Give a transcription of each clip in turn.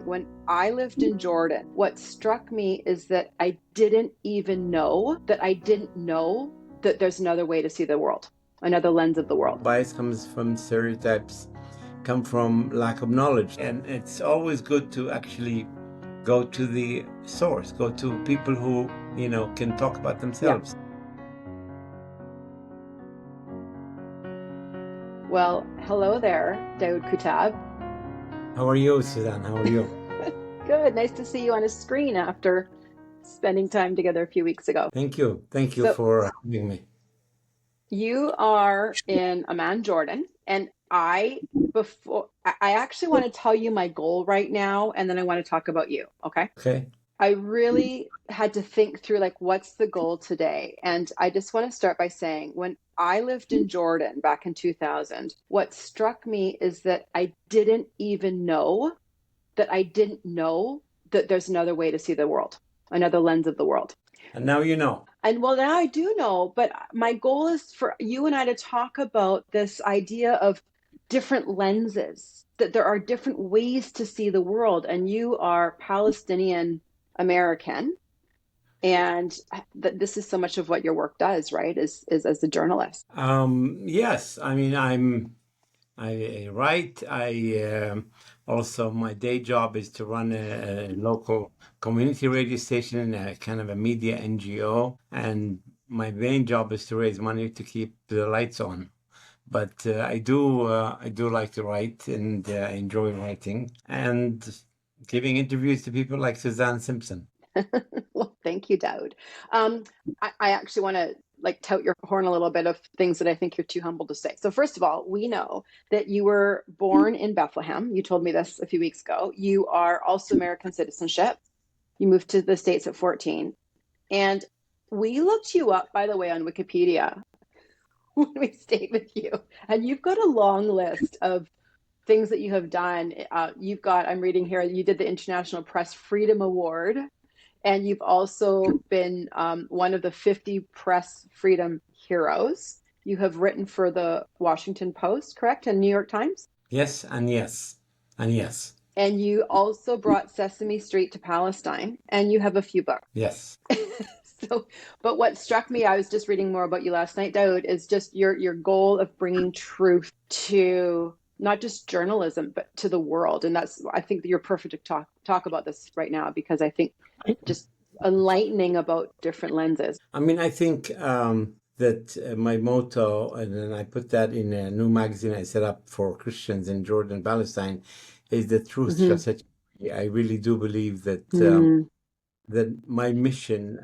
When I lived in Jordan, what struck me is that I didn't know that there's another way to see the world, another lens of the world. Bias comes from stereotypes, come from lack of knowledge. And it's always good to actually go to the source, go to people who, can talk about themselves. Well, hello there, Daoud Kuttab. How are you, Suzanne? How are you? Good. Nice to see you on a screen after spending time together a few weeks ago. Thank you. Thank you So for having me. you are in Amman, Jordan, and I actually want to tell you my goal right now, and then I want to talk about you. Okay. Okay. I really had to think through like, what's the goal today? And I just want to start by saying, when I lived in Jordan back in 2000, what struck me is that I didn't know that there's another way to see the world, another lens of the world. And now you know. And well, now I do know, but my goal is for you and I to talk about this idea of different lenses, that there are different ways to see the world. And you are Palestinian-American, and that this is so much of what your work does, right? Is as a journalist. Yes. I mean, I write. Also, my day job is to run a local community radio station, a kind of a media NGO, and my main job is to raise money to keep the lights on. But I do like to write, and I enjoy writing and giving interviews to people like Suzanne Simpson. Well, thank you, Daoud. I actually want to like tout your horn a little bit of things that I think you're too humble to say. So first of all, we know that you were born in Bethlehem. You told me this a few weeks ago. You are also American citizenship. You moved to the States at 14. And we looked you up, by the way, on Wikipedia when we stayed with you. And you've got a long list of things that you have done. I'm reading here, you did the International Press Freedom Award. And you've also been one of the 50 press freedom heroes. You have written for the Washington Post, correct? And New York Times? Yes, and yes, and yes. And you also brought Sesame Street to Palestine, and you have a few books. Yes. But what struck me, I was just reading more about you last night, Daoud, is just your goal of bringing truth to not just journalism, but to the world. And I think that you're perfect to talk about this right now, because I think just enlightening about different lenses. I mean, I think that my motto, and then I put that in a new magazine I set up for Christians in Jordan, Palestine, is the truth shall set you free. I really do believe that that my mission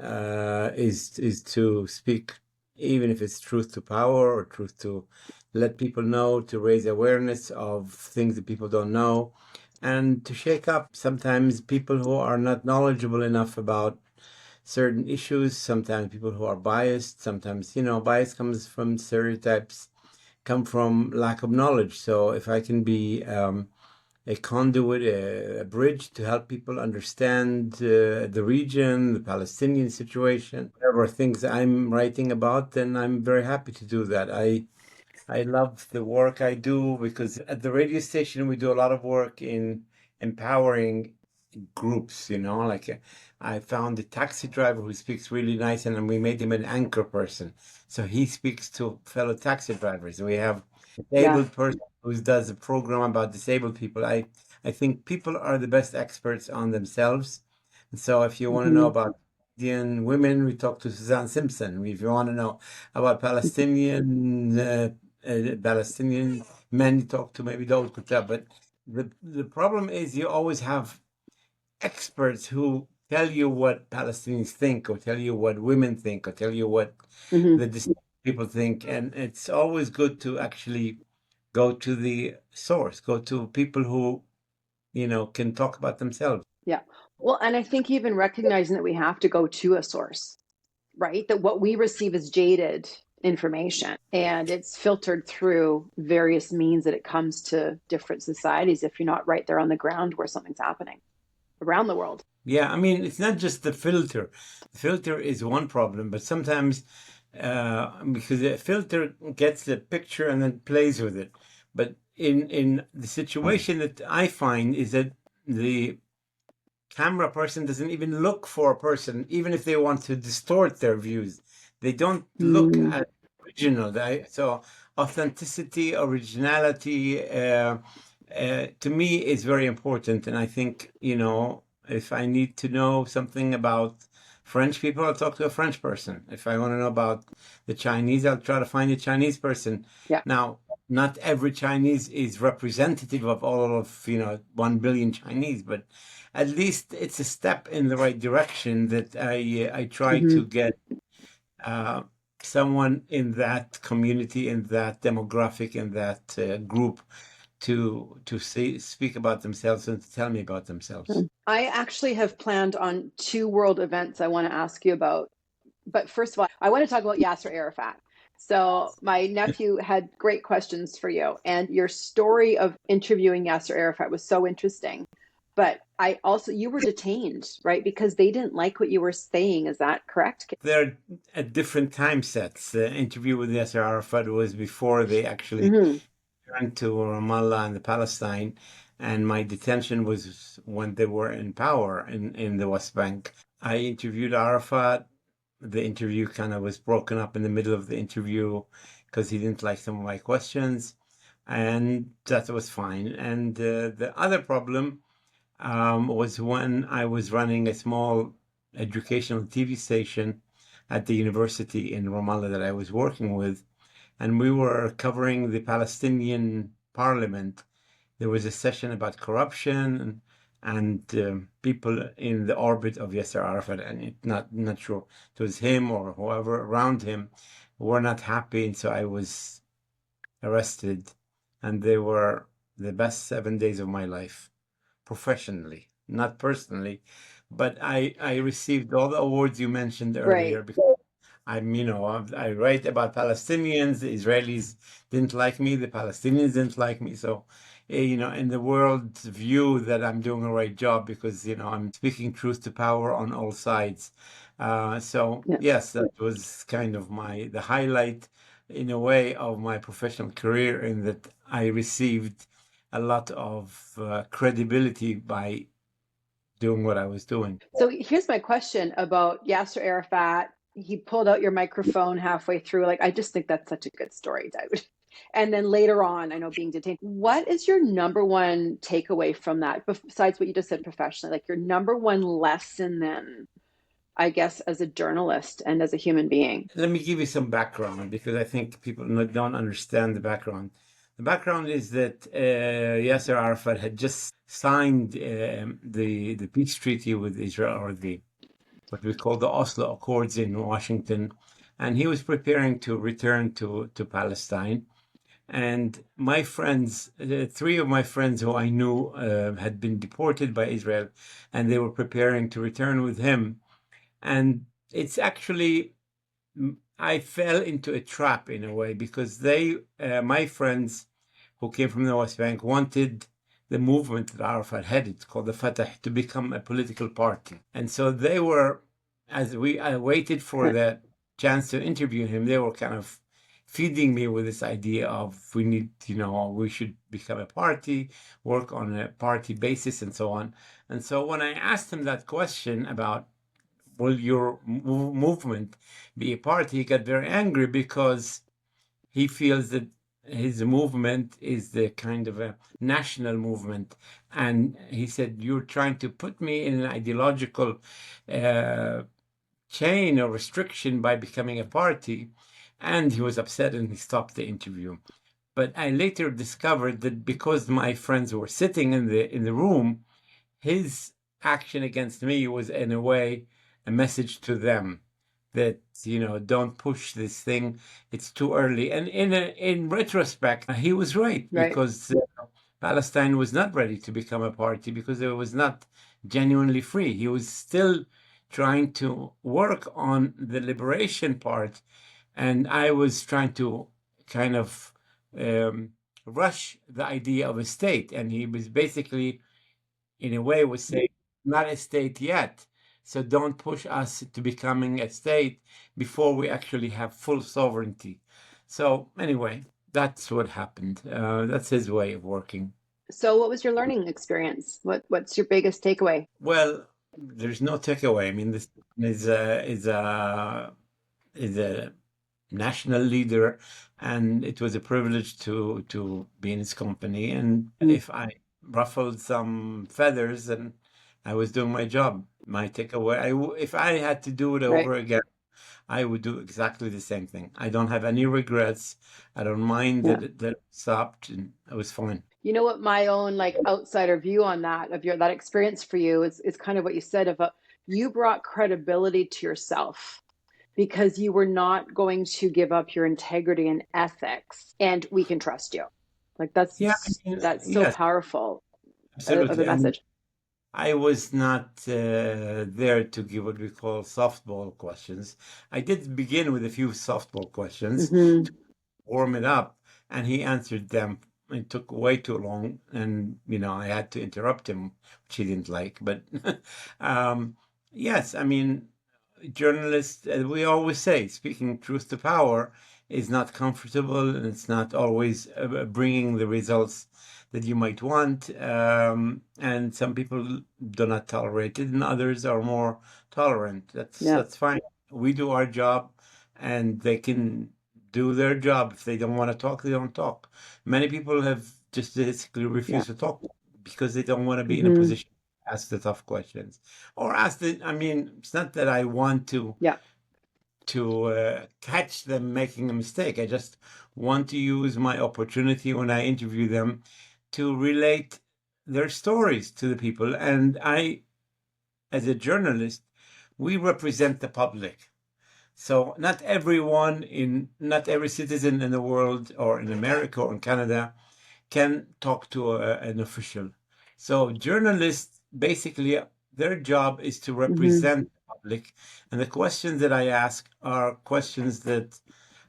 is to speak, even if it's truth to power or truth to let people know, to raise awareness of things that people don't know, and to shake up sometimes people who are not knowledgeable enough about certain issues, sometimes people who are biased, sometimes, bias comes from stereotypes, come from lack of knowledge. So if I can be a conduit, a bridge to help people understand the region, the Palestinian situation, whatever things I'm writing about, then I'm very happy to do that. I love the work I do, because at the radio station, we do a lot of work in empowering groups, like I found a taxi driver who speaks really nice, and we made him an anchor person. So he speaks to fellow taxi drivers. We have a disabled person who does a program about disabled people. I think people are the best experts on themselves. And so if you want to know about Indian women, we talk to Suzanne Simpson. If you want to know about Palestinian men, you talk to maybe Daoud Kuttab. But the problem is you always have experts who tell you what Palestinians think, or tell you what women think, or tell you what the disabled people think. And it's always good to actually go to the source, go to people who, can talk about themselves. Yeah. Well, and I think even recognizing that we have to go to a source, right? That what we receive is jaded information, and it's filtered through various means that it comes to different societies if you're not right there on the ground where something's happening around the world. Yeah, I mean, it's not just the filter. The filter is one problem, but sometimes because the filter gets the picture and then plays with it. But in the situation that I find is that the camera person doesn't even look for a person, even if they want to distort their views. They don't look Mm, at original. So authenticity, originality, to me is very important. And I think, if I need to know something about French people, I'll talk to a French person. If I want to know about the Chinese, I'll try to find a Chinese person. yeah. Now, not every Chinese is representative of all of, 1 billion Chinese, but at least it's a step in the right direction that I try Hmm. to get uh, someone in that community, in that demographic, in that group to speak about themselves and to tell me about themselves. I actually have planned on two world events I want to ask you about. But first of all, I want to talk about Yasser Arafat. So my nephew had great questions for you, and your story of interviewing Yasser Arafat was so interesting. But you were detained, right? Because they didn't like what you were saying. Is that correct? They're at different time sets. The interview with Yasser Arafat was before they actually Hmm. returned to Ramallah and the Palestine, and my detention was when they were in power in the West Bank. I interviewed Arafat. The interview kind of was broken up in the middle of the interview because he didn't like some of my questions, and that was fine. And the other problem was when I was running a small educational TV station at the university in Ramallah that I was working with, and we were covering the Palestinian parliament. There was a session about corruption and people in the orbit of Yasser Arafat, and not sure it was him or whoever around him were not happy, and so I was arrested, and they were the best 7 days of my life, professionally, not personally, but I received all the awards you mentioned Right. earlier because I write about Palestinians. The Israelis didn't like me. The Palestinians didn't like me. So, in the world's view that I'm doing a right job because, I'm speaking truth to power on all sides. So Yeah. yes, that was kind of the highlight in a way of my professional career in that I received a lot of credibility by doing what I was doing. So here's my question about Yasser Arafat. He pulled out your microphone halfway through. Like, I just think that's such a good story, Daoud. And then later on, I know being detained. What is your number one takeaway from that, besides what you just said professionally? Like your number one lesson then, I guess, as a journalist and as a human being? Let me give you some background because I think people don't understand the background. The background is that Yasser Arafat had just signed the peace treaty with Israel, or the what we call the Oslo Accords in Washington, and he was preparing to return to Palestine. And my friends, three of my friends who I knew had been deported by Israel, and they were preparing to return with him. And it's actually I fell into a trap in a way because my friends who came from the West Bank, wanted the movement that Arafat headed, called the Fatah, to become a political party. And so they were, as I waited for the chance to interview him, they were kind of feeding me with this idea of we should become a party, work on a party basis, and so on. And so when I asked him that question about will your movement be a party, he got very angry because he feels that his movement is the kind of a national movement. And he said, you're trying to put me in an ideological uh, chain or restriction by becoming a party. And he was upset and he stopped the interview. But I later discovered that because my friends were sitting in the room, his action against me was in a way a message to them that don't push this thing, it's too early. And in retrospect he was right Right. because Palestine was not ready to become a party because it was not genuinely free. He was still trying to work on the liberation part, and I was trying to kind of um, rush the idea of a state, and he was basically in a way was saying, not a state yet. So don't push us to becoming a state before we actually have full sovereignty. So anyway, that's what happened. That's his way of working. So what was your learning experience? What's your biggest takeaway? Well, there's no takeaway. I mean, this is a national leader, and it was a privilege to be in his company. And Mm, if I ruffled some feathers, then I was doing my job. My takeaway, if I had to do it right. over again, I would do exactly the same thing. I don't have any regrets. I don't mind Yeah. that it stopped, and it was fine. You know what my own like outsider view on that of your that experience for you is kind of what you said about you brought credibility to yourself because you were not going to give up your integrity and ethics and we can trust you. Like Yeah, I mean, that's so yes, powerful of a absolutely. And message. I was not there to give what we call softball questions. I did begin with a few softball questions to Hmm. warm it up, and he answered them. It took way too long, and I had to interrupt him, which he didn't like. But um, yes, I mean, journalists, we always say, speaking truth to power is not comfortable, and it's not always bringing the results that you might want. And some people do not tolerate it, and others are more tolerant. That's Yeah. that's fine. We do our job, and they can do their job. If they don't want to talk, they don't talk. Many people have just basically Yeah. refused to talk because they don't want to be in a Hmm. position to ask the tough questions or ask the. I mean, it's not that I want to Yeah. catch them making a mistake. I just want to use my opportunity when I interview them to relate their stories to the people. And I, as a journalist, we represent the public. So not every citizen in the world or in America or in Canada can talk to an official. So journalists basically their job is to Hmm. represent the public, and the questions that I ask are questions that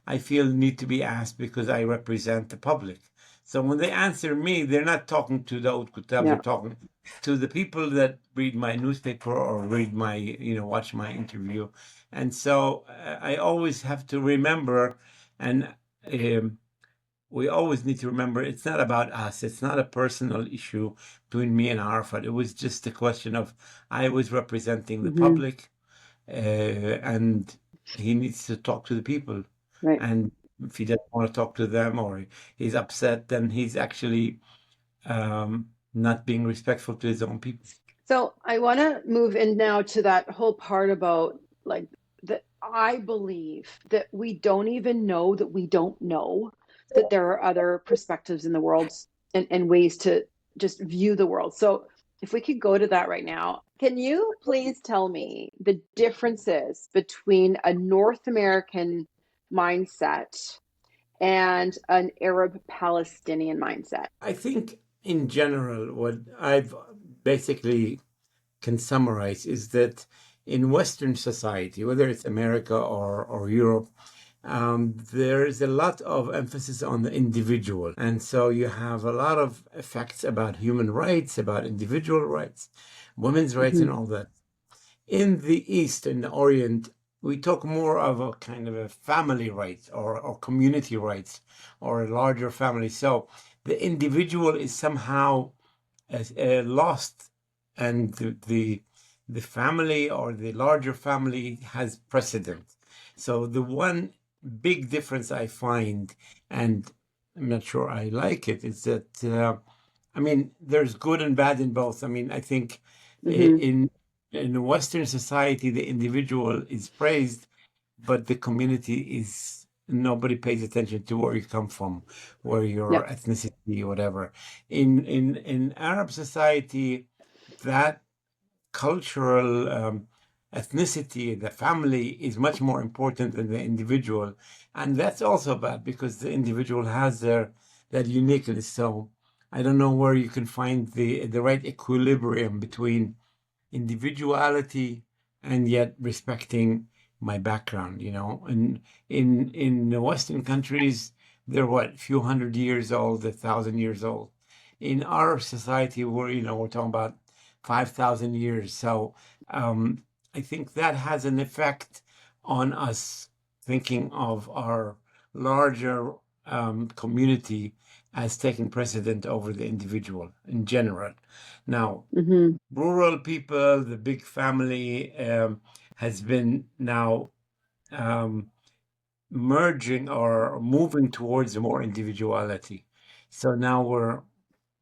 I feel need to be asked because I represent the public. So when they answer me, they're not talking to Daoud Kuttab, they're Yeah. talking to the people that read my newspaper or read my, watch my interview. And so I always have to remember, and um, we always need to remember it's not about us. It's not a personal issue between me and Arafat. It was just a question of I was representing the Hmm. public, and he needs to talk to the people. Right. And if he doesn't want to talk to them or he's upset, then he's actually not being respectful to his own people. So I want to move in now to that whole part about like that I believe that we don't even know that we don't know that there are other perspectives in the world and ways to just view the world. So if we could go to that right now, can you please tell me the differences between a North American mindset and an Arab Palestinian mindset? I think in general, what I've basically can summarize is that in Western society, whether it's America or Europe, there is a lot of emphasis on the individual. And so you have a lot of facts about human rights, about individual rights, women's rights, Hmm. and all that. In the East and the Orient, we talk more of a kind of a family rights or community rights or a larger family. So the individual is somehow lost, and the family or the larger family has precedent. So the one big difference I find, and I'm not sure I like it, is that I mean there's good and bad in both. I mean I think Hmm. in Western society the individual is praised, but the community is nobody pays attention to where you come from, where Yeah. your ethnicity, whatever. In Arab society, that cultural ethnicity, the family, is much more important than the individual, and that's also bad because the individual has that uniqueness. So I don't know where you can find the right equilibrium between individuality and yet respecting my background, and in the Western countries they're what, a few hundred years old, 1,000 years old. In our society we're talking about 5,000 years. So um, I think that has an effect on us thinking of our larger community has taken precedent over the individual in general. Now, Hmm. rural people, the big family, has been now merging or moving towards more individuality. So now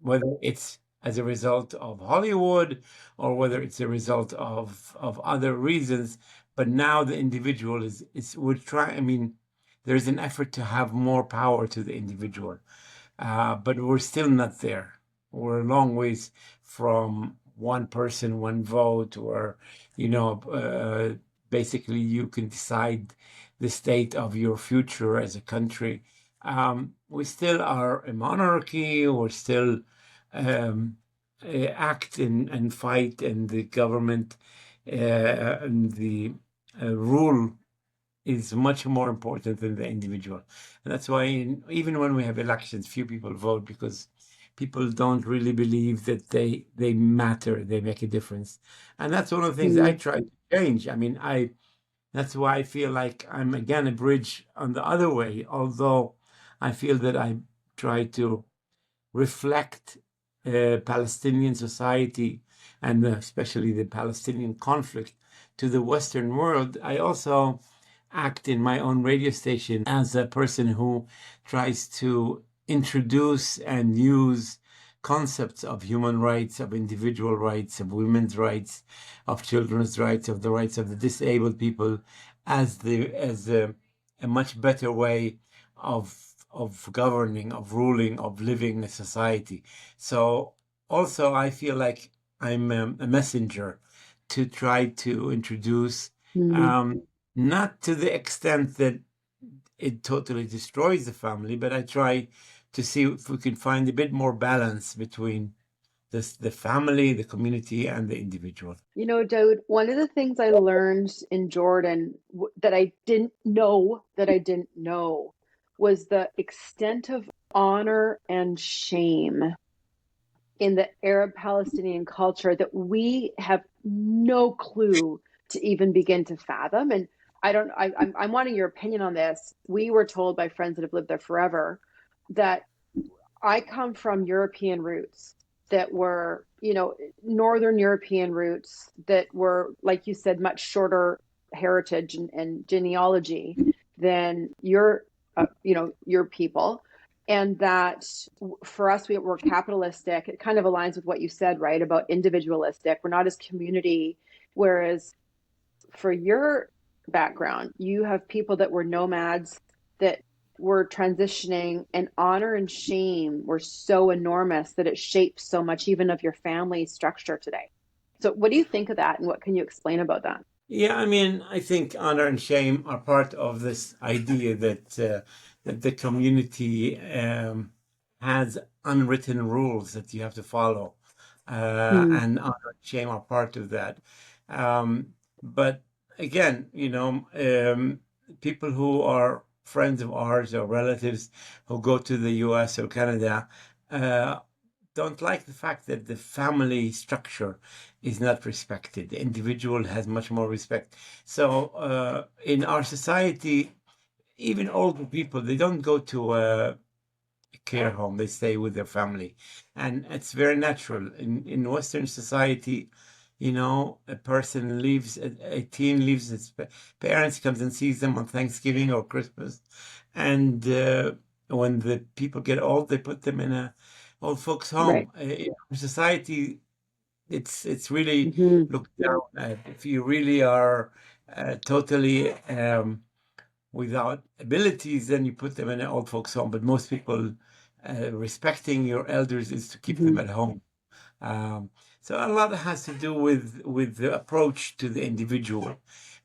whether it's as a result of Hollywood or whether it's a result of other reasons, but now the individual we're trying, I mean, there's an effort to have more power to the individual. But we're still not there. We're a long ways from one person, one vote, or, basically you can decide the state of your future as a country. We still are a monarchy. We're still act and fight, and the government and the rule is much more important than the individual. And that's why even when we have elections, few people vote because people don't really believe that they matter, they make a difference. And that's one of the things I try to change. I mean, that's why I feel like I'm again a bridge on the other way, although I feel that I try to reflect Palestinian society and especially the Palestinian conflict to the Western world. I also act in my own radio station as a person who tries to introduce and use concepts of human rights, of individual rights, of women's rights, of children's rights, of the rights of the disabled people as a much better way of governing, of ruling, of living a society. So also I feel like I'm a messenger to try to introduce, not to the extent that it totally destroys the family, but I try to see if we can find a bit more balance between the family, the community, and the individual. You know, Daoud, one of the things I learned in Jordan that I didn't know was the extent of honor and shame in the Arab Palestinian culture that we have no clue to even begin to fathom. And I'm wanting your opinion on this. We were told by friends that have lived there forever that I come from European roots that were, Northern European roots that were, like you said, much shorter heritage and genealogy than your people. And that for us, we're capitalistic. It kind of aligns with what you said, right? About individualistic. We're not as community. Whereas for your background, you have people that were nomads that were transitioning, and honor and shame were so enormous that it shapes so much even of your family structure today. So what do you think of that, and what can you explain about that? Yeah, I mean, I think honor and shame are part of this idea that the community has unwritten rules that you have to follow, Mm, and honor and shame are part of that. But again, people who are friends of ours or relatives who go to the U.S. or Canada uh, don't like the fact that the family structure is not respected. The individual has much more respect. So in our society, even older people, they don't go to a care home. They stay with their family. And it's very natural. In Western society, a person leaves, a teen leaves his parents, comes and sees them on Thanksgiving or Christmas. And when the people get old, they put them in a old folks right. home. In our society, it's really Hmm. looked down at. If you really are totally without abilities, then you put them in an old folks home. But most people respecting your elders is to keep them Hmm. at home. Um, so a lot has to do with the approach to the individual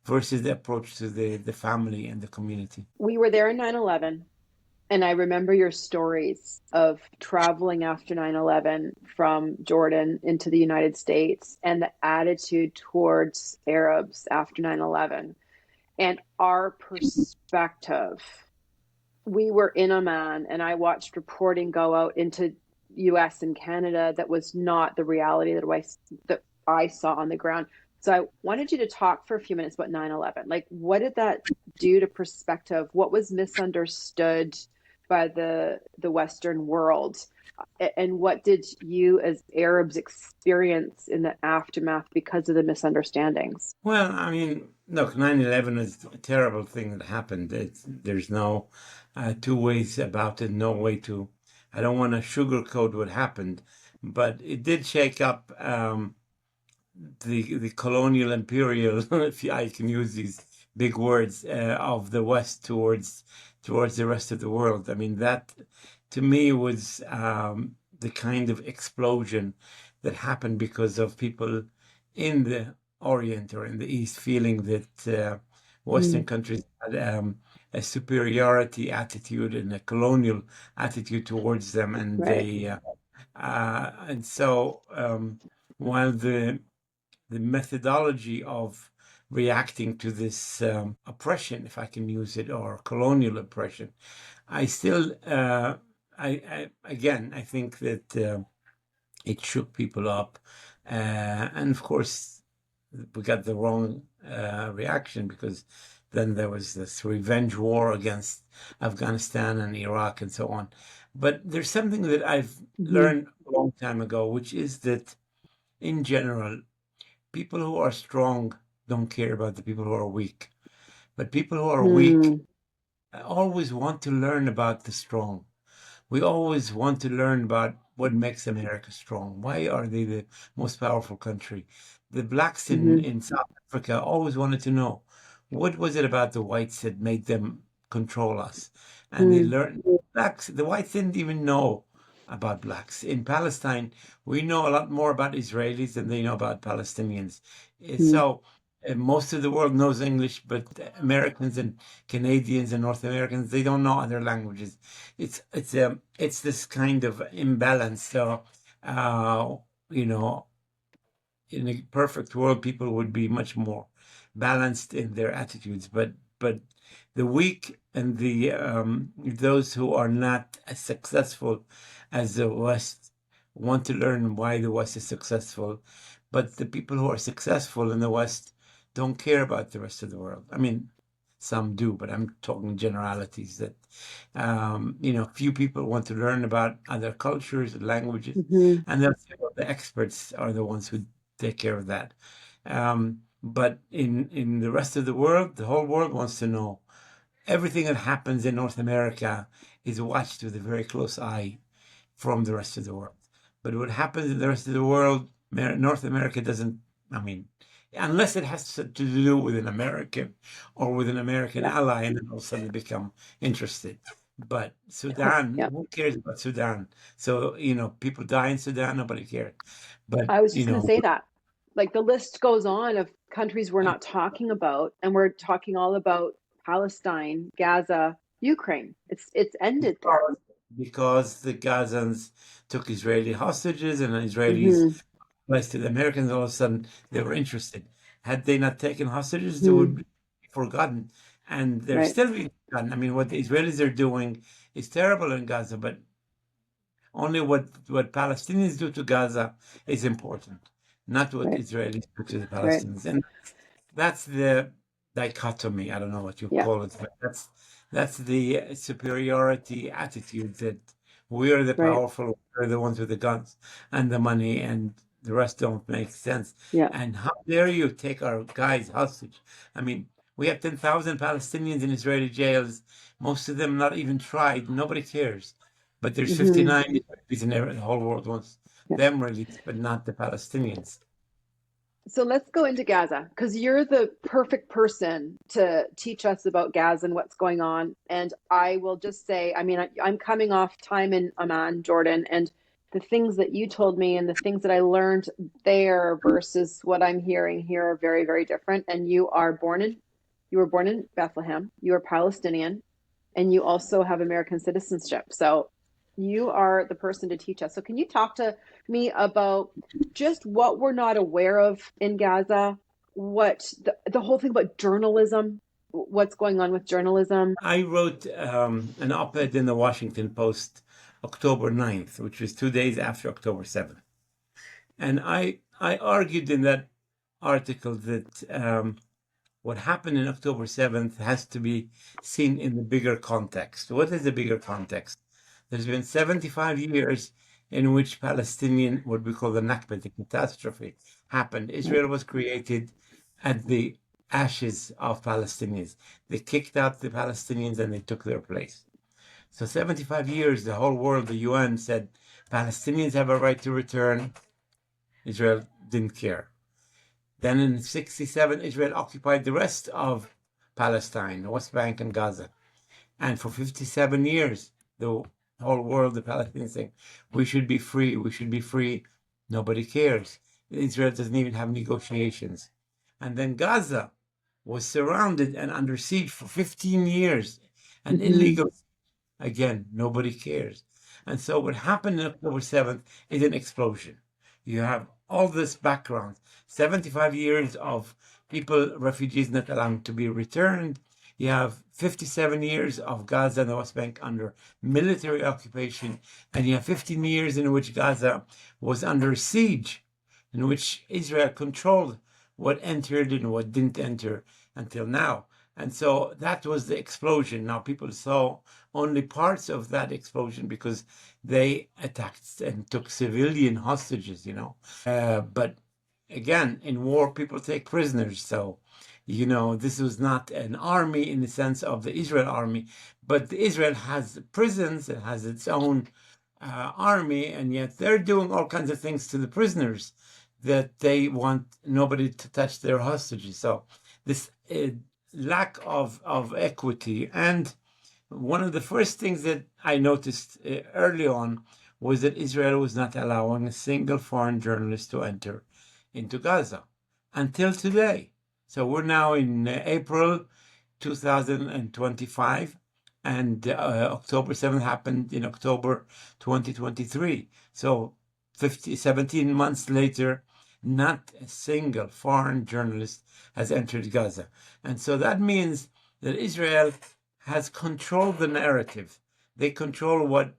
versus the approach to the family and the community. We were there in 9/11, and I remember your stories of traveling after 9/11 from Jordan into the United States and the attitude towards Arabs after 9/11 and our perspective. We were in Oman, and I watched reporting go out into US and Canada that was not the reality that I saw on the ground. So I wanted you to talk for a few minutes about 9/11. Like, what did that do to perspective? What was misunderstood? by the Western world. And what did you as Arabs experience in the aftermath because of the misunderstandings? Well, I mean, look, 9/11 is a terrible thing that happened. There's no two ways about it, no way to. I don't want to sugarcoat what happened, but it did shake up the colonial imperial, if I can use these big words, of the West towards the rest of the world. I mean, that to me was the kind of explosion that happened because of people in the Orient or in the East feeling that Western Mm, countries had a superiority attitude and a colonial attitude towards them, and right. so while the methodology of reacting to this oppression, if I can use it, or colonial oppression, I still, again, I think that it shook people up. And of course, we got the wrong reaction, because then there was this revenge war against Afghanistan and Iraq and so on. But there's something that I've Hmm. learned a long time ago, which is that in general, people who are strong don't care about the people who are weak. But people who are weak Mm, always want to learn about the strong. We always want to learn about what makes America strong. Why are they the most powerful country? The blacks hmm. in South Africa always wanted to know, what was it about the whites that made them control us? And they Mm, learned, the whites didn't even know about blacks. In Palestine, we know a lot more about Israelis than they know about Palestinians. mm, So most of the world knows English, but Americans and Canadians and North Americans, they don't know other languages. It's this kind of imbalance. So uh, you know, in a perfect world, people would be much more balanced in their attitudes. But the weak and the those who are not as successful as the West want to learn why the West is successful. But the people who are successful in the West don't care about the rest of the world. I mean, some do, but I'm talking generalities that few people want to learn about other cultures and languages, hmm. and they'll say, well, the experts are the ones who take care of that. But in the rest of the world, the whole world wants to know. Everything that happens in North America is watched with a very close eye from the rest of the world. But what happens in the rest of the world, North America doesn't, I mean, unless it has to do with an American or with an American Yeah. ally, and then all of a sudden they become interested. But Yeah. Sudan, Yeah. who cares about Sudan? So, people die in Sudan, nobody cares. But, I was just going to say that. Like the list goes on of countries we're not talking about, and we're talking all about Palestine, Gaza, Ukraine. It's ended there. because the Gazans took Israeli hostages and the Israelis Hmm. placed the Americans, all of a sudden they were interested. Had they not taken hostages, they would Hmm. be forgotten. And they're Right. still being forgotten. I mean, what the Israelis are doing is terrible in Gaza, but only what Palestinians do to Gaza is important, not what Right. Israelis do to the Right. Palestinians. And that's the dichotomy. I don't know what you Yeah. call it, but that's the superiority attitude that we are the Right. powerful, we're the ones with the guns and the money, and the rest don't make sense. Yeah. And how dare you take our guys hostage? I mean, we have 10,000 Palestinians in Israeli jails, most of them not even tried. Nobody cares. But there's Hmm. 59 Israelis in the whole world wants Yeah. them released, but not the Palestinians. So let's go into Gaza because you're the perfect person to teach us about Gaza and what's going on. And I will just say, I mean, I'm coming off time in Amman, Jordan, and the things that you told me and the things that I learned there versus what I'm hearing here are very, very different. And you were born in Bethlehem. You are Palestinian, and you also have American citizenship. So you are the person to teach us. So can you talk to me about just what we're not aware of in Gaza, what the whole thing about journalism, what's going on with journalism? I wrote an op-ed in the Washington Post October 9th, which was 2 days after October 7th. And I argued in that article that what happened in October 7th has to be seen in the bigger context. What is the bigger context? There's been 75 years in which Palestinian, what we call the Nakba, the catastrophe, happened. Israel was created at the ashes of Palestinians. They kicked out the Palestinians and they took their place. So 75 years, the whole world, the UN said, Palestinians have a right to return. Israel didn't care. Then in 67, Israel occupied the rest of Palestine, the West Bank and Gaza. And for 57 years, the whole world, the Palestinians saying, we should be free, we should be free. Nobody cares. Israel doesn't even have negotiations. And then Gaza was surrounded and under siege for 15 years. And illegal, again, nobody cares. And so what happened on October 7th is an explosion. You have all this background, 75 years of people, refugees not allowed to be returned. You have 57 years of Gaza and the West Bank under military occupation. And you have 15 years in which Gaza was under siege, in which Israel controlled what entered and what didn't enter until now. And so that was the explosion. Now people saw only parts of that explosion because they attacked and took civilian hostages, but again, in war, people take prisoners. So, this was not an army in the sense of the Israel army, but Israel has prisons, it has its own army, and yet they're doing all kinds of things to the prisoners that they want nobody to touch their hostages. So this lack of equity. And one of the first things that I noticed early on was that Israel was not allowing a single foreign journalist to enter into Gaza until today. So we're now in April 2025, and October 7th happened in October 2023. So 17 months later, not a single foreign journalist has entered Gaza. And so that means that Israel has controlled the narrative. They control what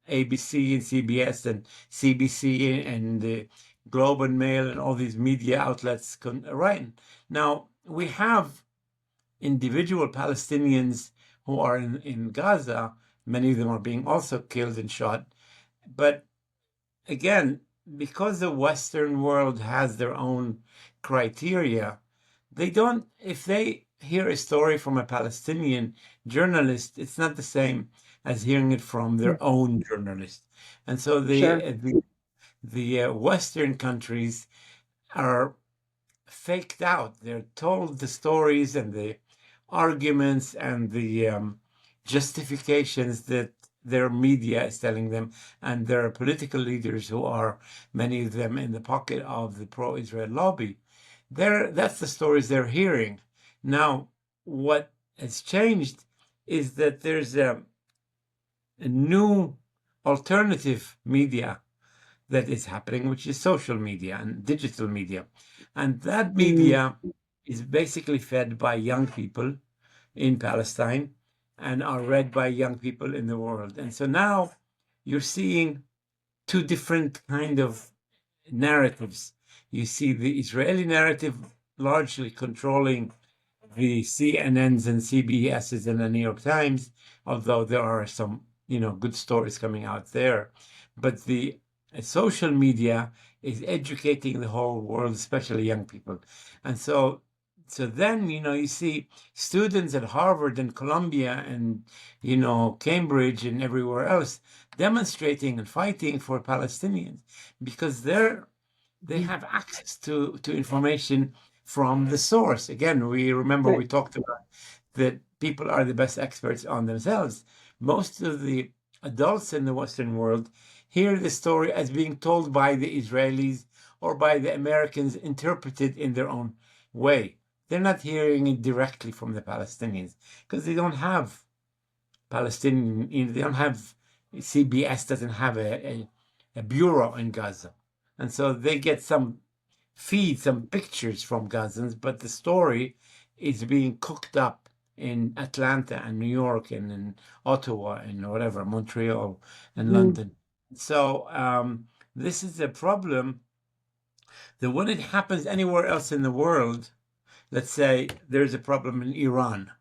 ABC and CBS and CBC and the Globe and Mail and all these media outlets write. Now, we have individual Palestinians who are in Gaza. Many of them are being also killed and shot. But again, because the Western world has their own criteria, they don't, if they hear a story from a Palestinian journalist, it's not the same as hearing it from their own journalist. And so the Western countries are faked out. They're told the stories and the arguments and the justifications that their media is telling them, and there are political leaders who are, many of them, in the pocket of the pro-Israel lobby. That's the stories they're hearing. Now, what has changed is that there's a new alternative media that is happening, which is social media and digital media. And that media is basically fed by young people in Palestine and are read by young people in the world. And so now you're seeing two different kind of narratives. You see the Israeli narrative largely controlling the CNNs and CBSs and the New York Times, although there are some, good stories coming out there. But the social media is educating the whole world, especially young people. And so then, you see students at Harvard and Columbia and, Cambridge and everywhere else demonstrating and fighting for Palestinians because they have access to information from the source. Again, we talked about that people are the best experts on themselves. Most of the adults in the Western world hear the story as being told by the Israelis or by the Americans, interpreted in their own way. They're not hearing it directly from the Palestinians because they don't have Palestinian, they don't have, CBS doesn't have a bureau in Gaza. And so they get some pictures from Gazans, but the story is being cooked up in Atlanta and New York and in Ottawa and whatever, Montreal and London. So this is a problem that when it happens anywhere else in the world, let's say there's a problem in Iran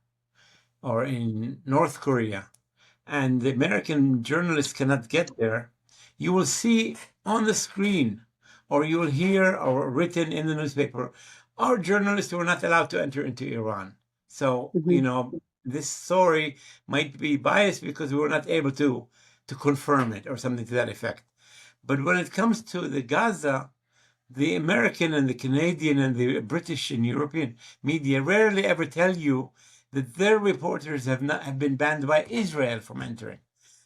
or in North Korea, and the American journalists cannot get there, you will see on the screen, or you will hear, or written in the newspaper, our journalists were not allowed to enter into Iran. So, Hmm. this story might be biased because we were not able to confirm it or something to that effect. But when it comes to the Gaza, the American and the Canadian and the British and European media rarely ever tell you that their reporters have been banned by Israel from entering.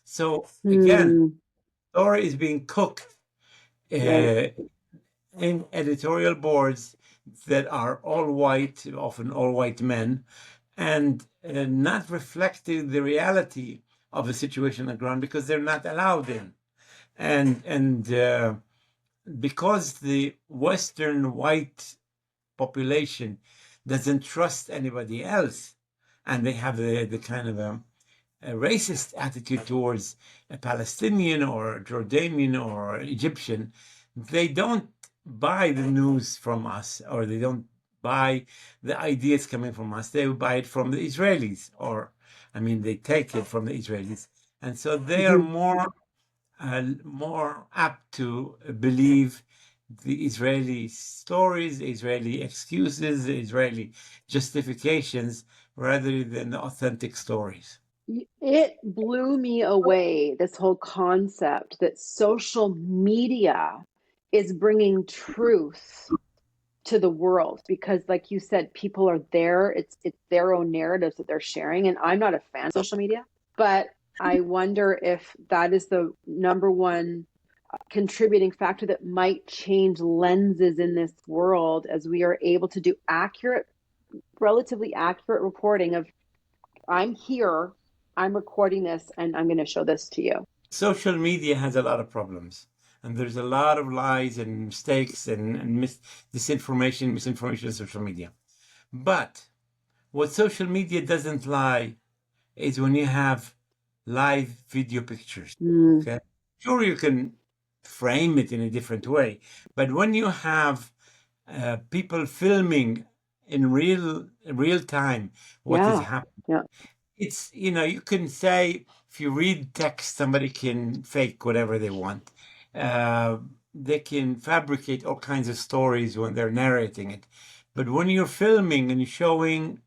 So again, Hmm. story is being cooked Right. in editorial boards that are all white, often all white men, and not reflecting the reality of the situation on the ground because they're not allowed in. And because the Western white population doesn't trust anybody else, and they have the kind of a racist attitude towards a Palestinian or Jordanian or Egyptian, they don't buy the news from us, or they don't buy the ideas coming from us. They buy it from the Israelis, or I mean, they take it from the Israelis, and so they are Hmm. more apt to believe the Israeli stories, the Israeli excuses, the Israeli justifications, rather than the authentic stories. It blew me away, this whole concept that social media is bringing truth to the world, because like you said, people are there, it's their own narratives that they're sharing, and I'm not a fan of social media, but I wonder if that is the number one contributing factor that might change lenses in this world, as we are able to do accurate, relatively accurate reporting of, I'm here, I'm recording this, and I'm going to show this to you. Social media has a lot of problems, and there's a lot of lies and mistakes and disinformation, misinformation in social media. But what social media doesn't lie is when you have live video pictures. Mm, Okay. Sure, you can frame it in a different way, but when you have people filming in real time what is yeah, happening, yeah. it's, you can say, if you read text, somebody can fake whatever they want. Uh, they can fabricate all kinds of stories when they're narrating it. But when you're filming and showing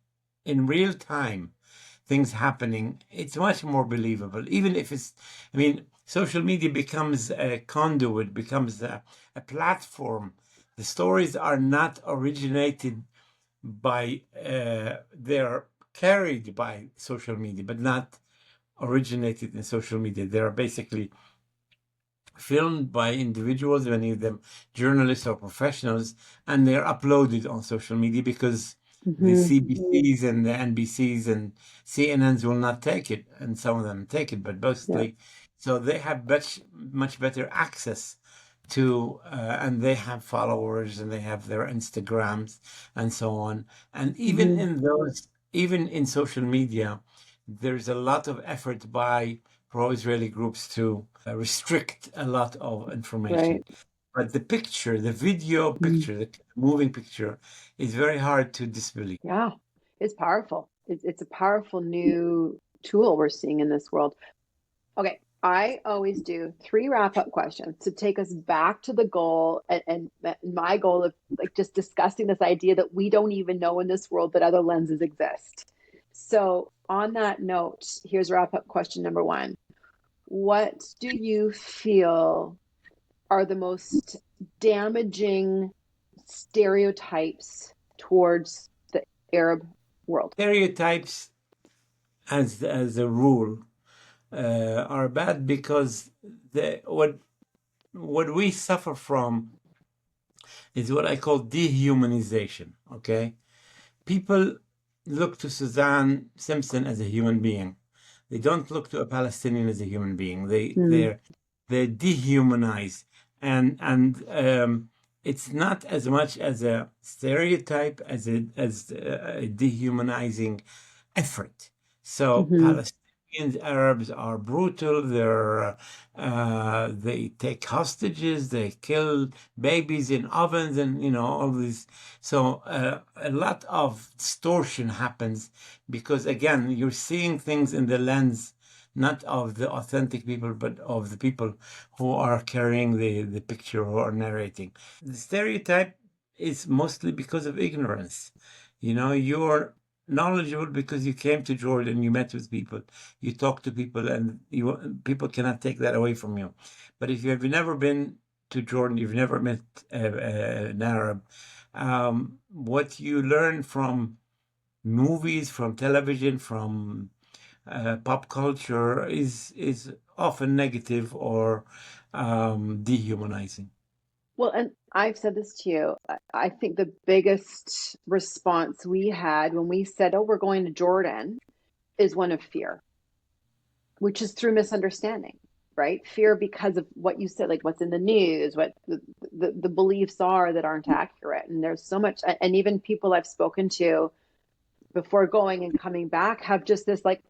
in real time things happening, it's much more believable. Even if I mean, social media becomes a conduit, becomes a platform. The stories are not originated by, they're carried by social media, but not originated in social media. They are basically filmed by individuals, many of them journalists or professionals, and they're uploaded on social media because the Hmm. CBCs and the NBCs and CNNs will not take it, and some of them take it, but Yeah. mostly, so they have much better access to, and they have followers and they have their Instagrams and so on. And Hmm. even in social media, there's a lot of effort by pro-Israeli groups to restrict a lot of information. Right. But the video Mm. picture, the moving picture, is very hard to disbelieve. Yeah, it's powerful. It's a powerful new tool we're seeing in this world. Okay, I always do three wrap-up questions to take us back to the goal, and my goal of like just discussing this idea that we don't even know in this world that other lenses exist. So, on that note, here's wrap-up question number one. What do you feel are the most damaging stereotypes towards the Arab world? Stereotypes, as a rule, are bad because what we suffer from is what I call dehumanization. Okay, people look to Suzanne Simpson as a human being. They don't look to a Palestinian as a human being. Mm, They dehumanize, and it's not as much as a stereotype as a dehumanizing effort. So hmm. Palestinian Arabs are brutal. They take hostages. They kill babies in ovens, and all these. So a lot of distortion happens because again, you're seeing things in the lens not of the authentic people, but of the people who are carrying the picture, who are narrating. The stereotype is mostly because of ignorance. You're knowledgeable because you came to Jordan, you met with people, you talk to people, and people cannot take that away from you. But if you have never been to Jordan, you've never met an Arab, what you learn from movies, from television, from pop culture is often negative or dehumanizing. Well, and I've said this to you. I think the biggest response we had when we said, "Oh, we're going to Jordan," is one of fear, which is through misunderstanding, right? Fear because of what you said, like what's in the news, what the beliefs are that aren't accurate. And there's so much, and even people I've spoken to before going and coming back have just this like,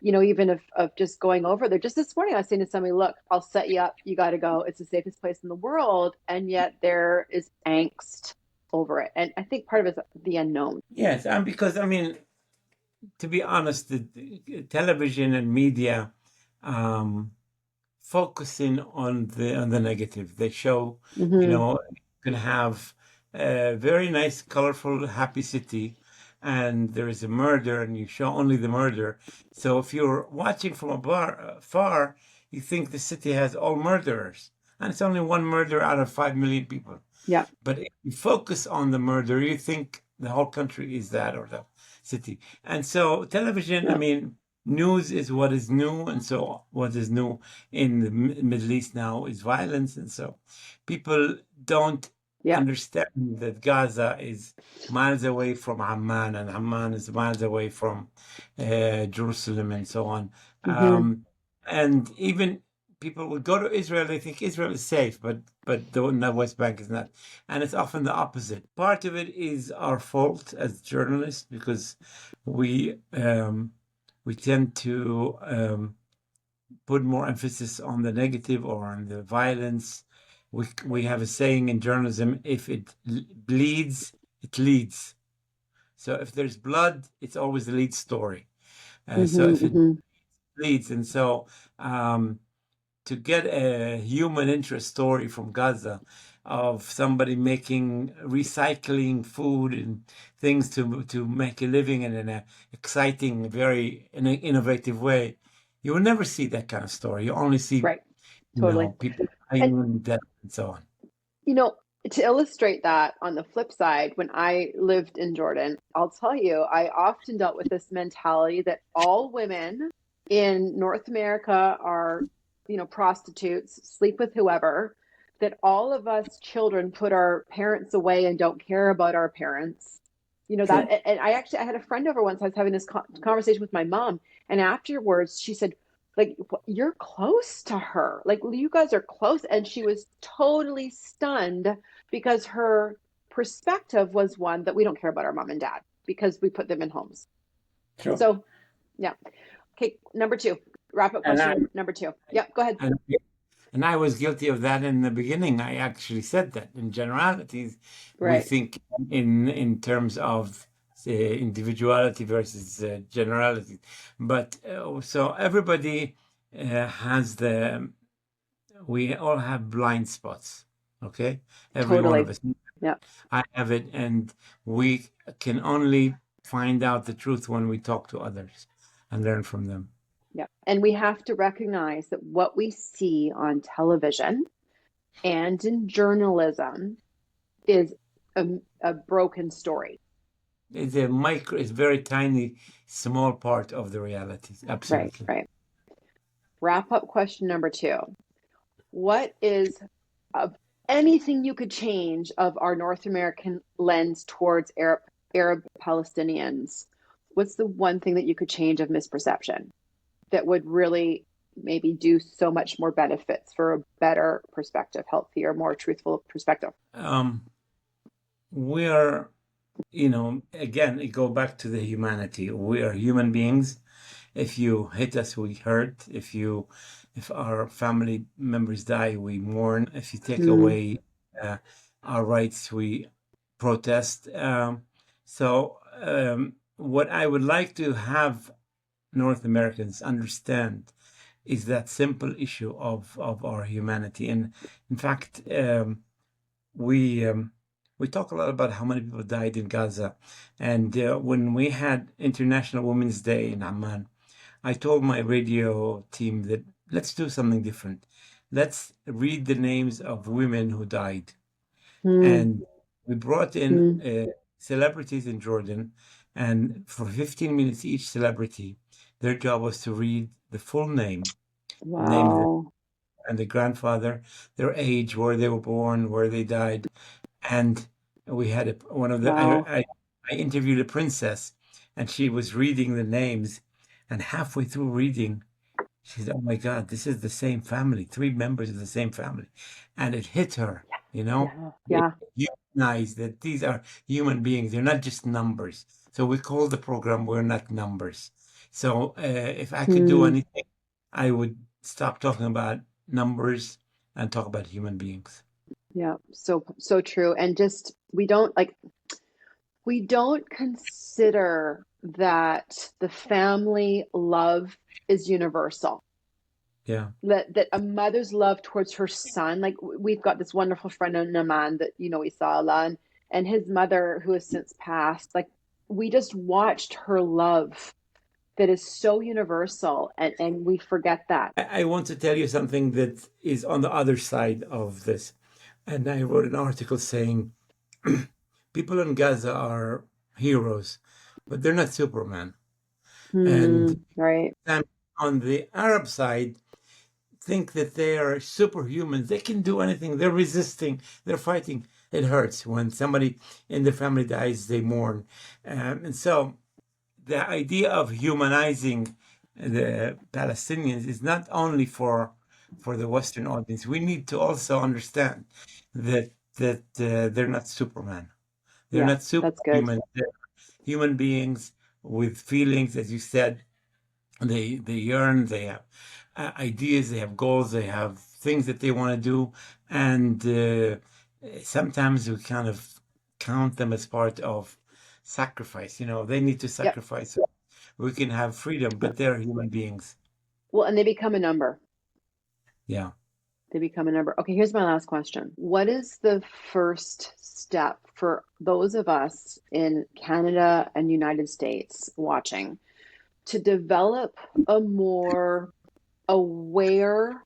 even of just going over there. Just this morning, I was saying to somebody, look, I'll set you up. You got to go. It's the safest place in the world. And yet there is angst over it. And I think part of it is the unknown. Yes, and because I mean, to be honest, the television and media um, focusing on the negative. They show, Mm-hmm. you can have a very nice, colorful, happy city, and there is a murder, and you show only the murder. So if you're watching from far, you think the city has all murderers, and it's only one murder out of 5 million people. Yeah. But if you focus on the murder, you think the whole country is that or the city. And so television, I Yeah. mean, news is what is new. And so what is new in the Middle East now is violence. And so people don't Yeah. understand that Gaza is miles away from Amman, and Amman is miles away from Jerusalem, and so on. Mm-hmm. And even people would go to Israel, they think Israel is safe, but the West Bank is not. And it's often the opposite. Part of it is our fault as journalists because we tend to put more emphasis on the negative or on the violence. We have a saying in journalism: if it bleeds, it leads. So if there's blood, it's always the lead story. So Mm-hmm. if it Mm-hmm. bleeds, and so to get a human interest story from Gaza of somebody making recycling food and things to make a living in an exciting, very innovative way, you will never see that kind of story. You only see, Right. Totally. people And dying and death and so on. You know, to illustrate that on the flip side, when I lived in Jordan, I'll tell you, I often dealt with this mentality that all women in North America are, prostitutes, sleep with whoever, that all of us children put our parents away and don't care about our parents. That, True. and I had a friend over once. I was having this conversation with my mom, and afterwards she said, like, you're close to her, like you guys are close. And she was totally stunned because her perspective was one that we don't care about our mom and dad because we put them in homes. True. So yeah. Okay, number two, wrap up And I, question number two. Yep, go ahead. and, and I was guilty of that in the beginning. I actually said that in generalities, we Right. think in terms of individuality versus generality. But so everybody has we all have blind spots. Okay, every one of Totally. us. Yeah. I have it, and we can only find out the truth when we talk to others and learn from them. Yeah. And we have to recognize that what we see on television and in journalism is a broken story. It's a micro, it's very tiny, small part of the reality. Right, Absolutely. right. Wrap up question number two. What is of anything you could change of our North American lens towards Arab Palestinians? What's the one thing that you could change of misperception that would really maybe do so much more benefits for a better perspective, healthier, more truthful perspective? Um, we are, again, it go back to the humanity. We are human beings, If you hit us, we hurt. If our family members die, we mourn. If you take Mm, away uh, our rights, we protest. What I would like to have North Americans understand is that simple issue of our humanity. And in fact, we we talk a lot about how many people died in Gaza. And when we had International Women's Day in Amman, I told my radio team that let's do something different. Let's read the names of women who died. mm, And we brought in mm. celebrities in Jordan, and for 15 minutes each celebrity, their job was to read the full name of the, Wow. and the grandfather, their age, where they were born, where they died. And we had one of the, Wow. I interviewed a princess, and she was reading the names, and halfway through reading, she said, "Oh my God, this is the same family, three members of the same family." And it hit her, you know, Yeah. it Yeah. humanized that these are human beings. They're not just numbers. So we call the program We're Not Numbers. So if I could do Mm, anything, I would stop talking about numbers and talk about human beings. yeah. So true. And just we don't consider that the family love is universal. Yeah. That a mother's love towards her son, like we've got this wonderful friend in Naman that we saw and his mother who has since passed, like we just watched her love that is so universal, and we forget that. I want to tell you something that is on the other side of this. And I wrote an article saying people in Gaza are heroes, but they're not Superman. And Right. on the Arab side, think that they are superhumans. They can do anything. They're resisting. They're fighting. It hurts when somebody in the family dies. They mourn, and so the idea of humanizing the Palestinians is not only for the Western audience. We need to also understand that they're not Superman. They're Yeah, not that's good. superhuman. They're human beings with feelings, as you said. They yearn. They have ideas. They have goals. They have things that they want to do, and sometimes we kind of count them as part of sacrifice. They need to Yep. sacrifice so we can have freedom, but they're human beings. Well, and they become a number. Yeah. They become a number. Okay, here's my last question. What is the first step for those of us in Canada and United States watching to develop a more aware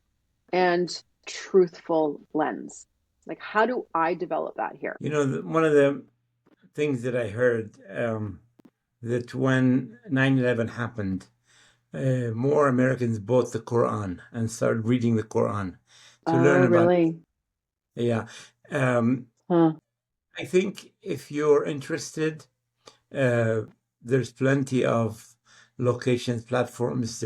and truthful lens? Like, how do I develop that here? One of the things that I heard that when 9/11 happened, more Americans bought the Quran and started reading the Quran to learn Oh, about. really? Yeah. Um, Huh. I think if you're interested, uh, there's plenty of locations, platforms,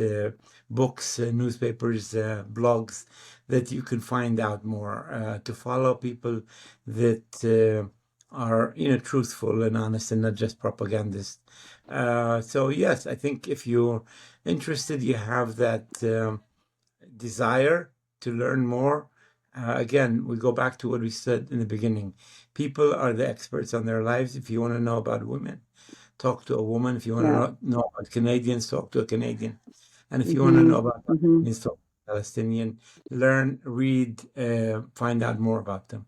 books, newspapers, blogs that you can find out more to follow people that are, truthful and honest and not just propagandists. So yes, I think if you're interested, you have that desire to learn more. Again, we go back to what we said in the beginning. People are the experts on their lives. If you want to know about women, talk to a woman. If you want Yeah. to know about Canadians, talk to a Canadian. And if you want to know Mm-hmm. about Mm-hmm. Palestinians, talk to a Palestinian. Learn, read, find out more about them.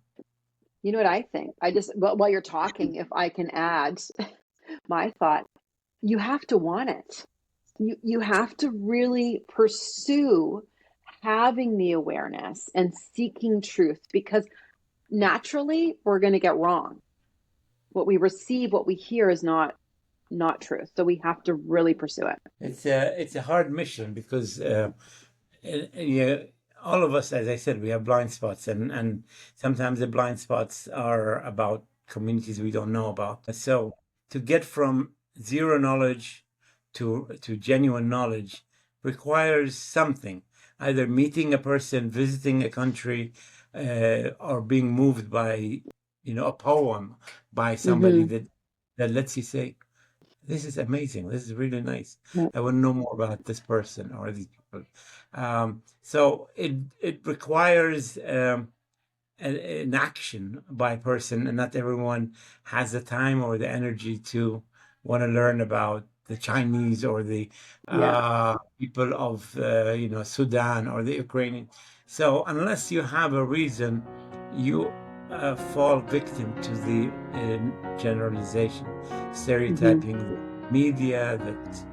You know what I think? I just, well, while you're talking, if I can add my thought, you have to want it. You have to really pursue having the awareness and seeking truth, because naturally we're going to get wrong. What we receive, what we hear is not truth. So we have to really pursue it. It's a hard mission because yeah, all of us, as I said, we have blind spots, and sometimes the blind spots are about communities we don't know about. So to get from zero knowledge to genuine knowledge requires something, either meeting a person, visiting a country, or being moved by, a poem by somebody Mm-hmm. that lets you say, this is amazing. This is really nice. Yeah. I want to know more about this person or these people. So it requires an action by a person, and not everyone has the time or the energy to want to learn about the Chinese or the Yeah. people of Sudan or the Ukrainian. So unless you have a reason, you fall victim to the generalization, Mhm. stereotyping, the media that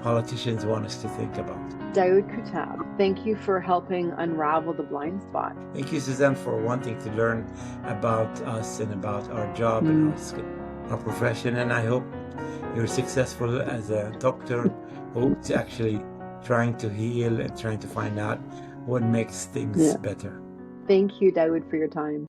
politicians want us to think about. Daoud Kuttab, thank you for helping unravel the blind spot. Thank you, Suzanne, for wanting to learn about us and about our job and Mm. our profession. And I hope you're successful as a doctor who's actually trying to heal and trying to find out what makes things Yeah. better. Thank you, Daoud, for your time.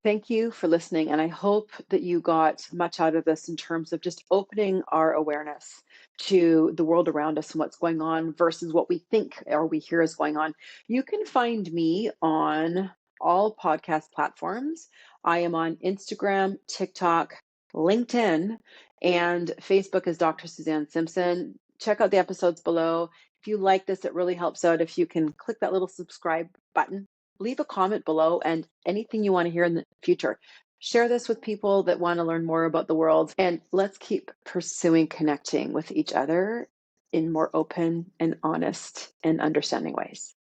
Thank you for listening. And I hope that you got much out of this in terms of just opening our awareness to the world around us and what's going on versus what we think or we hear is going on. You can find me on all podcast platforms. I am on Instagram, TikTok, LinkedIn, and Facebook as Dr. Suzanne Simpson. Check out the episodes below. If you like this, it really helps out if you can click that little subscribe button, leave a comment below, and anything you want to hear in the future. Share this with people that want to learn more about the world, and let's keep pursuing connecting with each other in more open and honest and understanding ways.